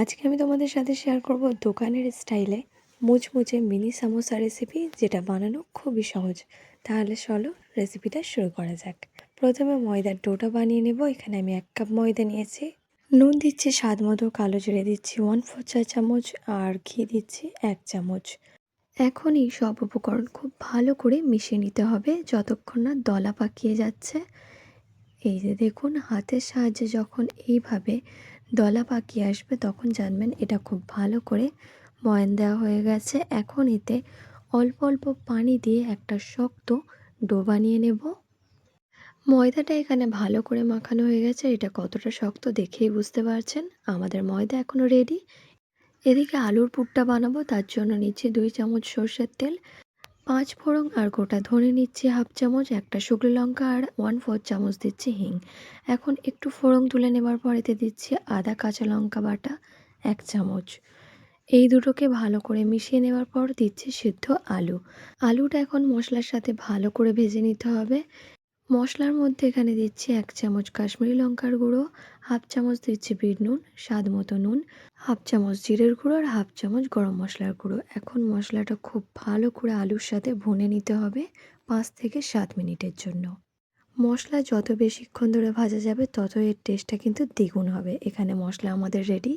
আজকে আমি তোমাদের সাথে শেয়ার করব দোকানের স্টাইলে মুচমুচে মিনি সামোসা রেসিপি, যেটা বানানো খুবই সহজ। তাহলে চলো রেসিপিটা শুরু করা যাক। প্রথমে ময়দার ডোটা বানিয়ে নেব। এখানে আমি 1 কাপ ময়দা নিয়েছি। নুন দিচ্ছি স্বাদ মতো, কালো জিরে দিচ্ছি 1/4 চা চামচ, আর ঘি দিচ্ছি 1 চামচ। এখন এই সব উপকরণ খুব ভালো করে মিশিয়ে নিতে হবে যতক্ষণ না দলা পাকিয়ে যাচ্ছে। এই যে দেখুন, হাতের সাহায্যে যখন এইভাবে দলা পাকিয়ে আসবে তখন জানবেন এটা খুব ভালো করে ময়ান দেওয়া হয়ে গেছে। এখন এতে অল্প অল্প পানি দিয়ে একটা শক্ত ডো বানিয়ে নেব। ময়দাটা এখানে ভালো করে মাখানো হয়ে গেছে। এটা কতটা শক্ত দেখেই বুঝতে পারছেন। আমাদের ময়দা এখনও রেডি। এদিকে আলুর পুরটা বানাবো, তার জন্য নিচ্ছি 2 চামচ সর্ষের তেল, 5 ফোড়ন আর গোটা ধনে নিচ্ছি হাফ চামচ, একটা শুকনো লঙ্কা আর 1/4 চামচ দিচ্ছি হিং। এখন একটু ফোড়ন তুলে নেবার পর এতে দিচ্ছি আদা কাঁচা লঙ্কা বাটা 1 চামচ। এই দুটোকে ভালো করে মিশিয়ে নেওয়ার পর দিচ্ছি সিদ্ধ আলু। আলুটা এখন মশলার সাথে ভালো করে ভেজে নিতে হবে। মশলার মধ্যে এখানে দিচ্ছি 1 চামচ কাশ্মীরি লঙ্কার গুঁড়ো, হাফ চামচ দিচ্ছি বিট নুন, স্বাদ মতো নুন, হাফ চামচ জিরের গুঁড়ো আর হাফ চামচ গরম মশলার গুঁড়ো। এখন মশলাটা খুব ভালো করে আলুর সাথে ভুনে নিতে হবে 5 থেকে 7 মিনিটের জন্য। মশলা যত বেশিক্ষণ ধরে ভাজা যাবে তত এর টেস্টটা কিন্তু দ্বিগুণ হবে। এখানে মশলা আমাদের রেডি।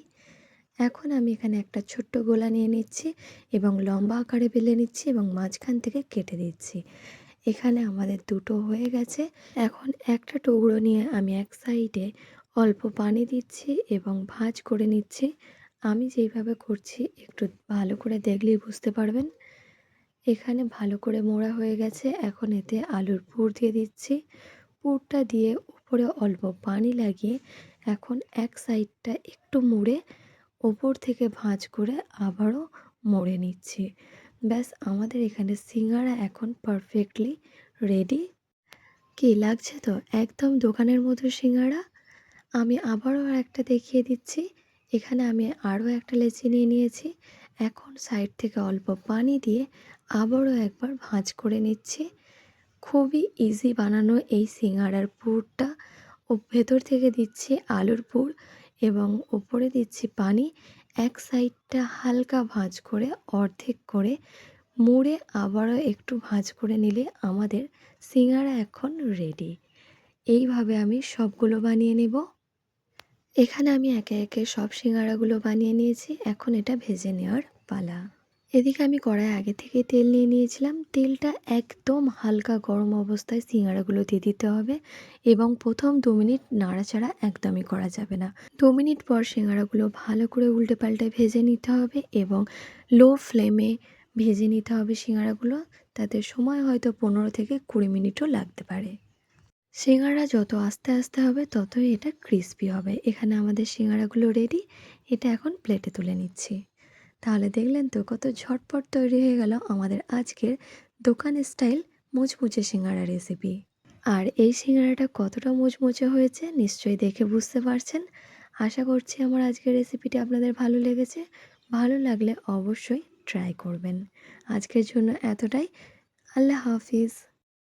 এখন আমি এখানে একটা ছোট্ট গোলা নিয়ে নিচ্ছি এবং লম্বা আকারে বেলে নিচ্ছি এবং মাঝখান থেকে কেটে দিচ্ছি। এখানে আমাদের দুটো হয়ে গেছে। এখন একটা টুকরো নিয়ে আমি এক সাইডে অল্প পানি দিচ্ছি এবং ভাঁজ করে নিচ্ছি। আমি যেইভাবে করছি একটু ভালো করে দেখলেই বুঝতে পারবেন। এখানে ভালো করে মোড়া হয়ে গেছে। এখন এতে আলুর পুর দিয়ে দিচ্ছি। পুরটা দিয়ে উপরে অল্প পানি লাগিয়ে এখন এক সাইডটা একটু মুড়ে ওপর থেকে ভাঁজ করে আবারও মুড়ে নিচ্ছি। ব্যাস, আমাদের এখানে সিঙ্গারা এখন পারফেক্টলি রেডি। কি লাগছে তো একদম দোকানের মতো সিঙ্গারা। আমি আবারও একটা দেখিয়ে দিচ্ছি। এখানে আমি আরও একটা লেচি নিয়ে নিয়েছি। এখন সাইড থেকে অল্প পানি দিয়ে আবারও একবার ভাঁজ করে নিচ্ছি। খুবই ইজি বানানো এই সিঙ্গারার পুরটা। ও ভেতর থেকে দিচ্ছি আলুর পুর এবং উপরে দিচ্ছি পানি। এক সাইডটা হালকা ভাঁজ করে অর্ধেক করে মুড়ে আবারও একটু ভাঁজ করে নিলে আমাদের সিঙ্গারা এখন রেডি। এইভাবে আমি সবগুলো বানিয়ে নেব। এখানে আমি একে একে সব সিঙ্গারাগুলো বানিয়ে নিয়েছি। এখন এটা ভেজে নেওয়ার পালা। এদিকে আমি কড়াই আগে থেকে তেল নিয়ে নিয়েছিলাম। তেলটা একদম হালকা গরম অবস্থায় সিঙ্গারাগুলো দিয়ে দিতে হবে এবং প্রথম 2 মিনিট নাড়াচাড়া একদমই করা যাবে না। 2 মিনিট পর সিঙ্গারাগুলো ভালো করে উল্টে পাল্টে ভেজে নিতে হবে এবং লো ফ্লেমে ভেজে নিতে হবে সিঙ্গারাগুলো। তাতে সময় হয়তো 15 থেকে 20 মিনিটও লাগতে পারে। সিঙ্গারা যত আস্তে আস্তে হবে ততই এটা ক্রিস্পি হবে। এখানে আমাদের সিঙ্গারাগুলো রেডি। এটা এখন প্লেটে তুলে নিচ্ছি। তাহলে দেখলেন তো কত ঝটপট তৈরি হয়ে গেল আমাদের আজকের দোকান স্টাইল মুচমুচে সিঙ্গারা রেসিপি। আর এই সিঙ্গারাটা কতটা মুচমুচে হয়েছে নিশ্চয়ই দেখে বুঝতে পারছেন। আশা করছি আমার আজকের রেসিপিটি আপনাদের ভালো লেগেছে। ভালো লাগলে অবশ্যই ট্রাই করবেন। আজকের জন্য এতটাই। আল্লাহ হাফিজ।